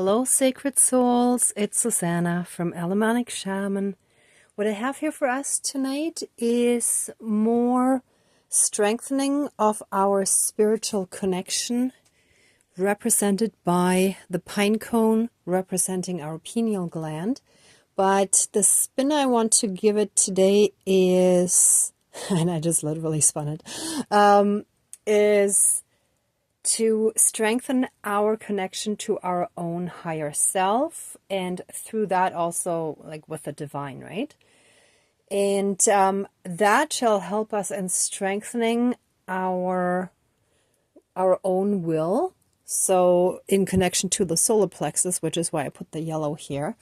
Hello, sacred souls. It's Susanna from Alamanic Shaman. What I have here for us tonight is more strengthening of our spiritual connection, represented by the pine cone, representing our pineal gland. But the spin I want to give it today is, and I just literally spun it, is to strengthen our connection to our own higher self, and through that also like with the divine, right? And that shall help us in strengthening our own will. So in connection to the solar plexus, which is why I put the yellow here,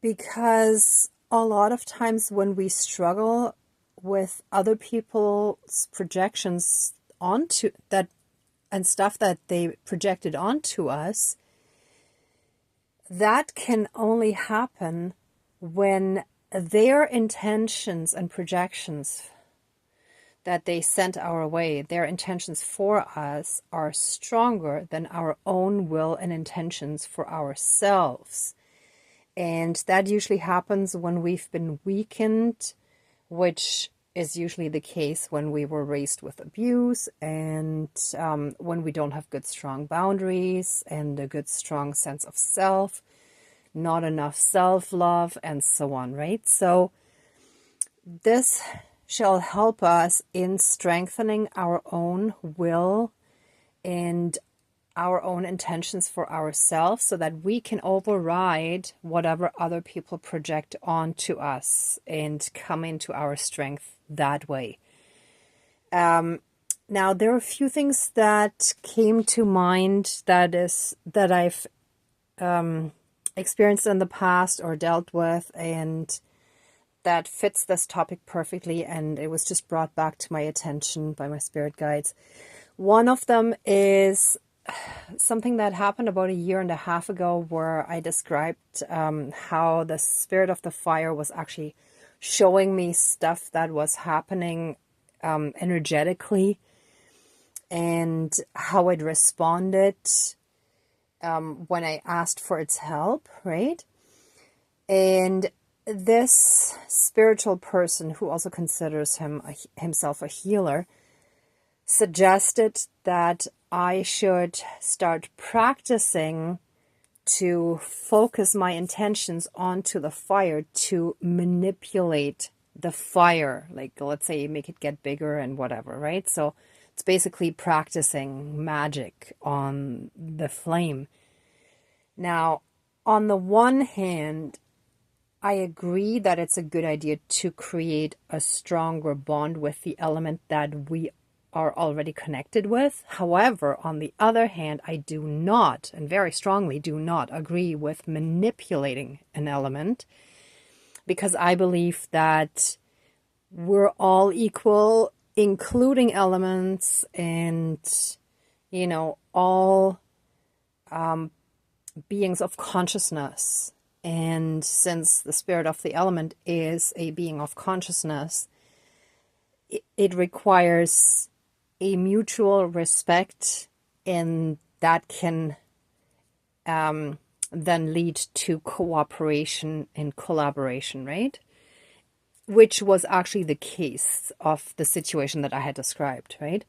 because a lot of times when we struggle with other people's projections onto that and stuff that they projected onto us, that can only happen when their intentions and projections that they sent our way, their intentions for us, are stronger than our own will and intentions for ourselves. And that usually happens when we've been weakened, which is usually the case when we were raised with abuse, and when we don't have good, strong boundaries and a good, strong sense of self, not enough self-love, and so on, right? So this shall help us in strengthening our own will and our own intentions for ourselves, so that we can override whatever other people project onto us and come into our strength that way. Now, there are a few things that came to mind that I've experienced in the past or dealt with, and that fits this topic perfectly, and it was just brought back to my attention by my spirit guides. One of them is something that happened about 1.5 years ago, where I described how the spirit of the fire was actually showing me stuff that was happening energetically, and how it responded when I asked for its help, right? And this spiritual person, who also considers himself a healer, suggested that I should start practicing to focus my intentions onto the fire, to manipulate the fire. Like, let's say, make it get bigger and whatever, right? So it's basically practicing magic on the flame. Now, on the one hand, I agree that it's a good idea to create a stronger bond with the element that we are already connected with. However, on the other hand, I do not, and very strongly do not, agree with manipulating an element, because I believe that we're all equal, including elements, and, all beings of consciousness. And since the spirit of the element is a being of consciousness, it requires a mutual respect, and that can then lead to cooperation and collaboration, right? Which was actually the case of the situation that I had described, right?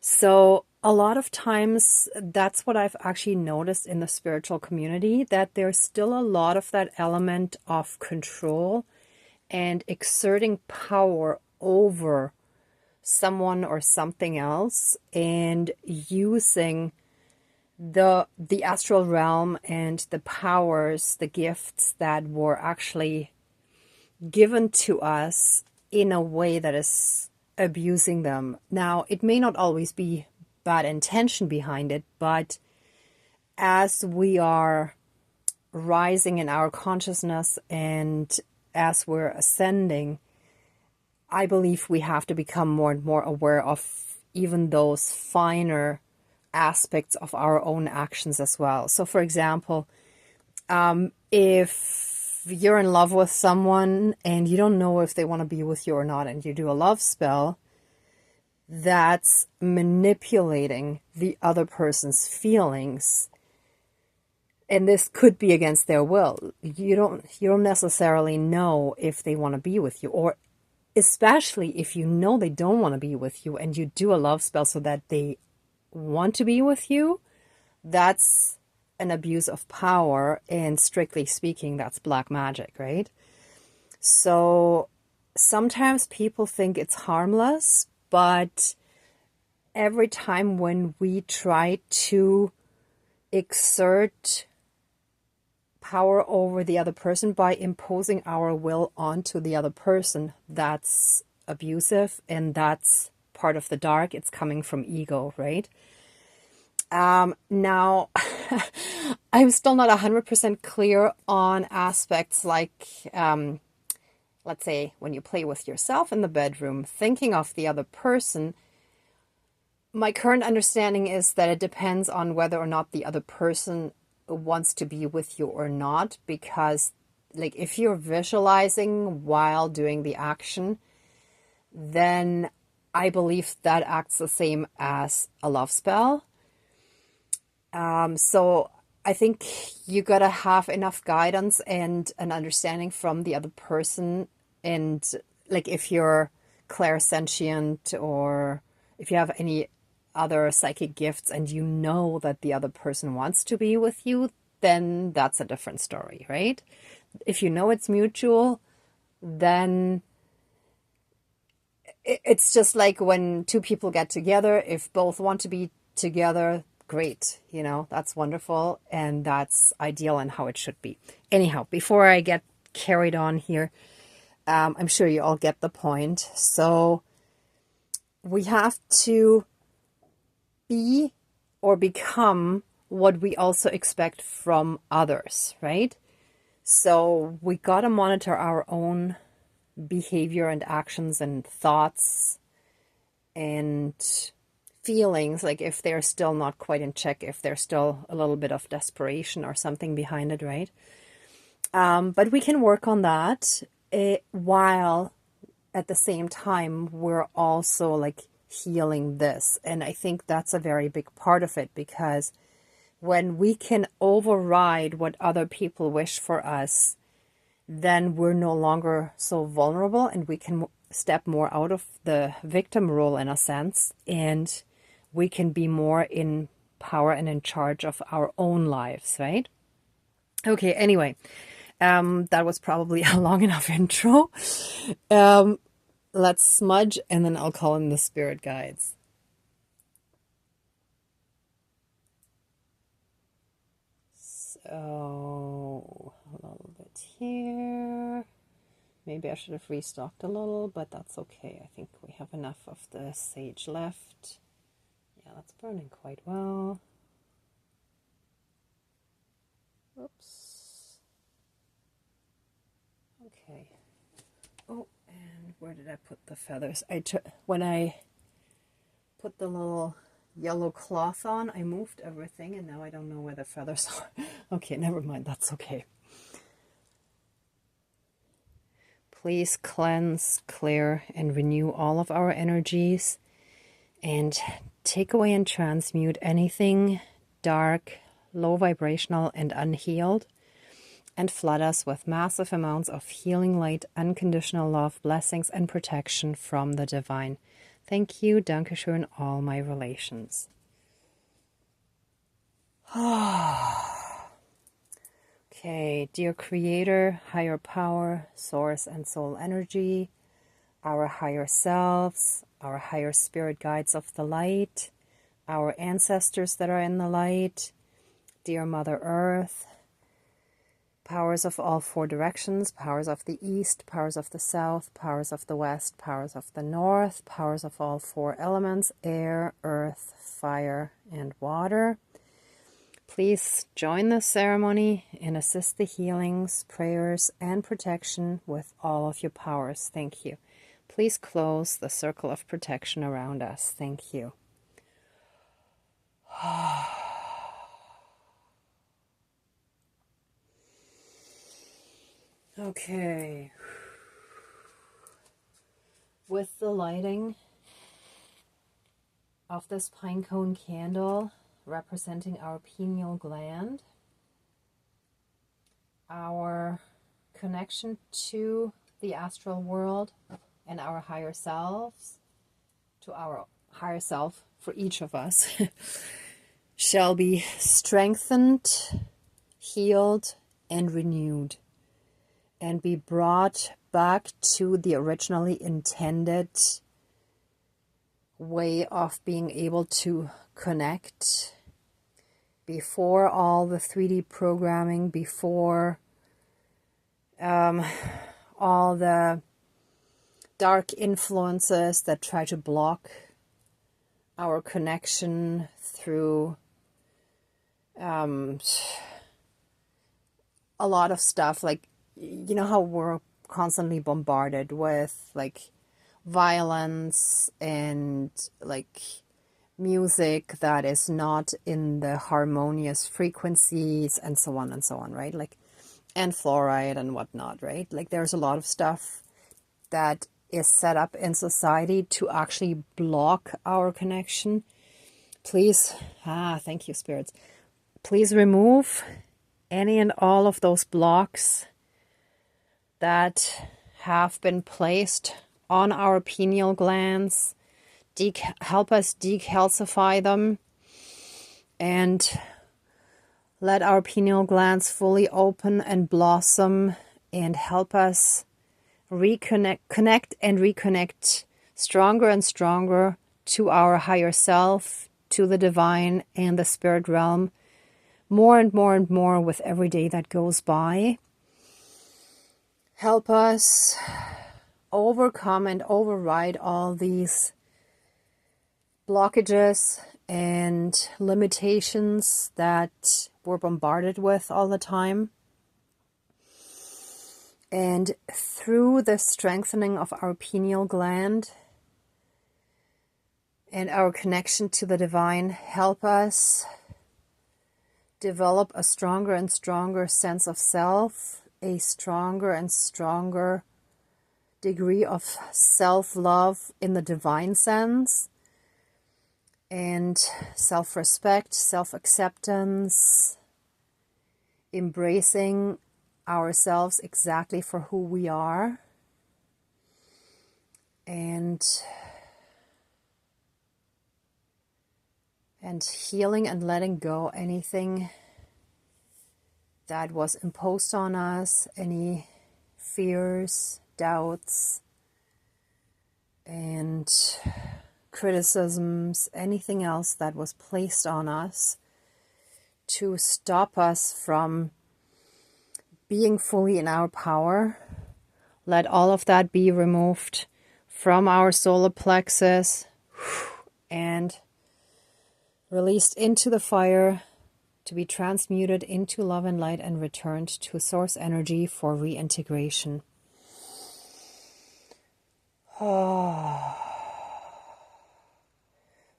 So a lot of times, that's what I've actually noticed in the spiritual community, that there's still a lot of that element of control and exerting power over someone or something else, and using the astral realm and the powers, the gifts that were actually given to us in a way that is abusing them. Now, it may not always be bad intention behind it, but as we are rising in our consciousness and as we're ascending, I believe we have to become more and more aware of even those finer aspects of our own actions as well. So, for example, if you're in love with someone and you don't know if they want to be with you or not, and you do a love spell, that's manipulating the other person's feelings, and this could be against their will. You don't necessarily know if they want to be with you, or especially if you know they don't want to be with you and you do a love spell so that they want to be with you. That's an abuse of power, and strictly speaking, that's black magic, right? So sometimes people think it's harmless, but every time when we try to exert power over the other person by imposing our will onto the other person, that's abusive, and that's part of the dark. It's coming from ego, right? Now, I'm still not 100% clear on aspects like, let's say, when you play with yourself in the bedroom, thinking of the other person. My current understanding is that it depends on whether or not the other person wants to be with you or not, because like if you're visualizing while doing the action, then I believe that acts the same as a love spell. So I think you gotta have enough guidance and an understanding from the other person. And like if you're clairsentient, or if you have any other psychic gifts and you know that the other person wants to be with you, then that's a different story, right? If you know it's mutual, then it's just like when two people get together. If both want to be together, great, that's wonderful, and that's ideal and how it should be. Anyhow, before I get carried on here, I'm sure you all get the point. So we have to be or become what we also expect from others, right? So we got to monitor our own behavior and actions and thoughts and feelings, like if they're still not quite in check, if there's still a little bit of desperation or something behind it, right? But we can work on that while at the same time we're also like healing this. And I think that's a very big part of it, because when we can override what other people wish for us, then we're no longer so vulnerable, and we can step more out of the victim role in a sense, and we can be more in power and in charge of our own lives, right? Okay, anyway, that was probably a long enough intro. Let's smudge, and then I'll call in the spirit guides. So, a little bit here. Maybe I should have restocked a little, but that's okay. I think we have enough of the sage left. Yeah, that's burning quite well. Oops. Okay. Oh, and where did I put the feathers? When I put the little yellow cloth on, I moved everything, and now I don't know where the feathers are. Okay, never mind. That's okay. Please cleanse, clear, and renew all of our energies, and take away and transmute anything dark, low vibrational, and unhealed, and flood us with massive amounts of healing light, unconditional love, blessings, and protection from the divine. Thank you, Dankeschön, all my relations. Okay, dear Creator, higher power, source, and soul energy, our higher selves, our higher spirit guides of the light, our ancestors that are in the light, dear Mother Earth, powers of all four directions, powers of the east, powers of the south, powers of the west, powers of the north, powers of all four elements, air, earth, fire, and water. Please join the ceremony and assist the healings, prayers, and protection with all of your powers. Thank you. Please close the circle of protection around us. Thank you. Okay. With the lighting, of this pinecone candle representing our pineal gland, our connection to the astral world and our higher selves, to our higher self for each of us, shall be strengthened, healed, and renewed, and be brought back to the originally intended way of being able to connect before all the 3D programming, before all the dark influences that try to block our connection through a lot of stuff. Like, you know how we're constantly bombarded with like violence and like music that is not in the harmonious frequencies and so on, right? Like, and fluoride and whatnot, right? Like, there's a lot of stuff that is set up in society to actually block our connection. Please, thank you, spirits. Please remove any and all of those blocks that have been placed on our pineal glands. Help us decalcify them and let our pineal glands fully open and blossom, and help us connect and reconnect stronger and stronger to our higher self, to the divine and the spirit realm, more and more and more with every day that goes by. Help us overcome and override all these blockages and limitations that we're bombarded with all the time. And through the strengthening of our pineal gland and our connection to the divine, help us develop a stronger and stronger sense of self, a stronger and stronger degree of self-love in the divine sense, and self-respect, self-acceptance, embracing ourselves exactly for who we are, and healing and letting go anything that was imposed on us, any fears, doubts, and criticisms, anything else that was placed on us to stop us from being fully in our power. Let all of that be removed from our solar plexus and released into the fire to be transmuted into love and light and returned to source energy for reintegration.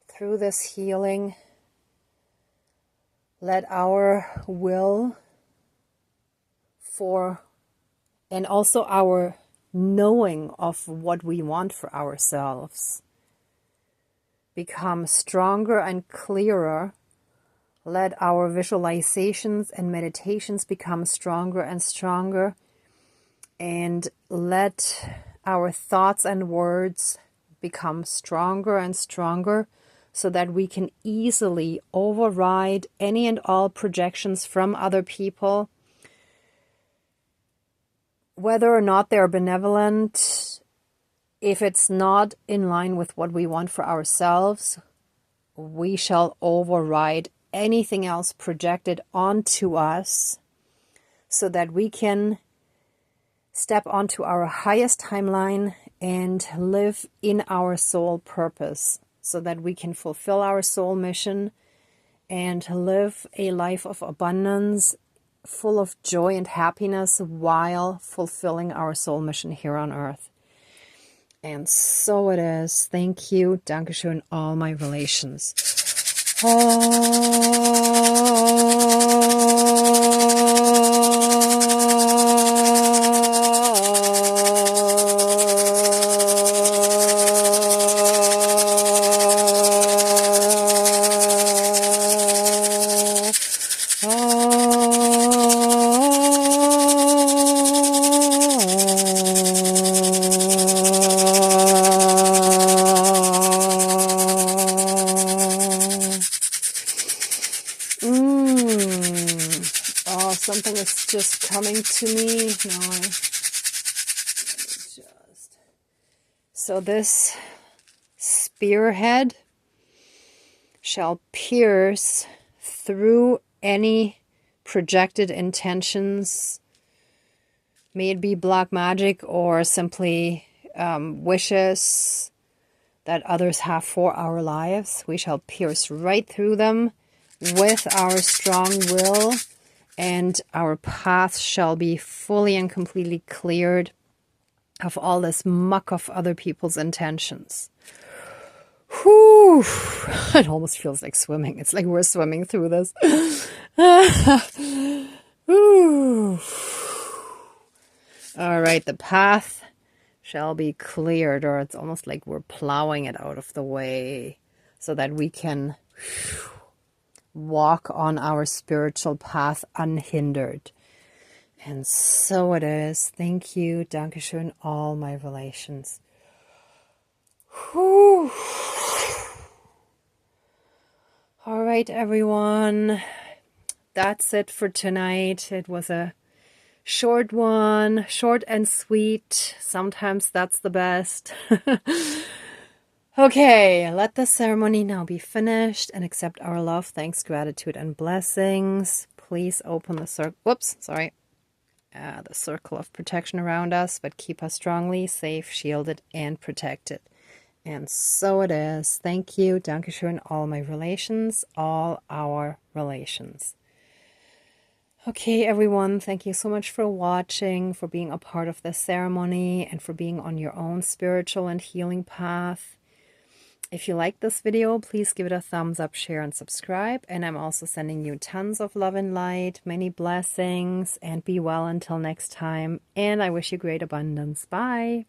Through this healing, let our will for, and also our knowing of what we want for ourselves, become stronger and clearer. Let our visualizations and meditations become stronger and stronger, and let our thoughts and words become stronger and stronger, so that we can easily override any and all projections from other people, whether or not they're benevolent. If it's not in line with what we want for ourselves, we shall override anything else projected onto us, so that we can step onto our highest timeline and live in our soul purpose, so that we can fulfill our soul mission and live a life of abundance, full of joy and happiness, while fulfilling our soul mission here on earth. And so it is. Thank you. Dankeschön, all my relations. Oh, something is just coming to me. So this spearhead shall pierce through any projected intentions, may it be black magic or simply wishes that others have for our lives. We shall pierce right through them with our strong will, and our path shall be fully and completely cleared of all this muck of other people's intentions. Whew! It almost feels like swimming. It's like we're swimming through this. Whew. All right, the path shall be cleared, or it's almost like we're plowing it out of the way so that we can walk on our spiritual path unhindered. And so it is. Thank you. Dankeschön, all my relations. Whew. All right, everyone. That's it for tonight. It was a short one, short and sweet. Sometimes that's the best. Okay, let the ceremony now be finished and accept our love, thanks, gratitude, and blessings. Please open the circle. Whoops, sorry. The circle of protection around us, but keep us strongly safe, shielded, and protected. And so it is. Thank you. Dankeschön, all my relations, all our relations. Okay, everyone, thank you so much for watching, for being a part of this ceremony, and for being on your own spiritual and healing path. If you like this video, please give it a thumbs up, share, and subscribe. And I'm also sending you tons of love and light, many blessings, and be well until next time. And I wish you great abundance. Bye.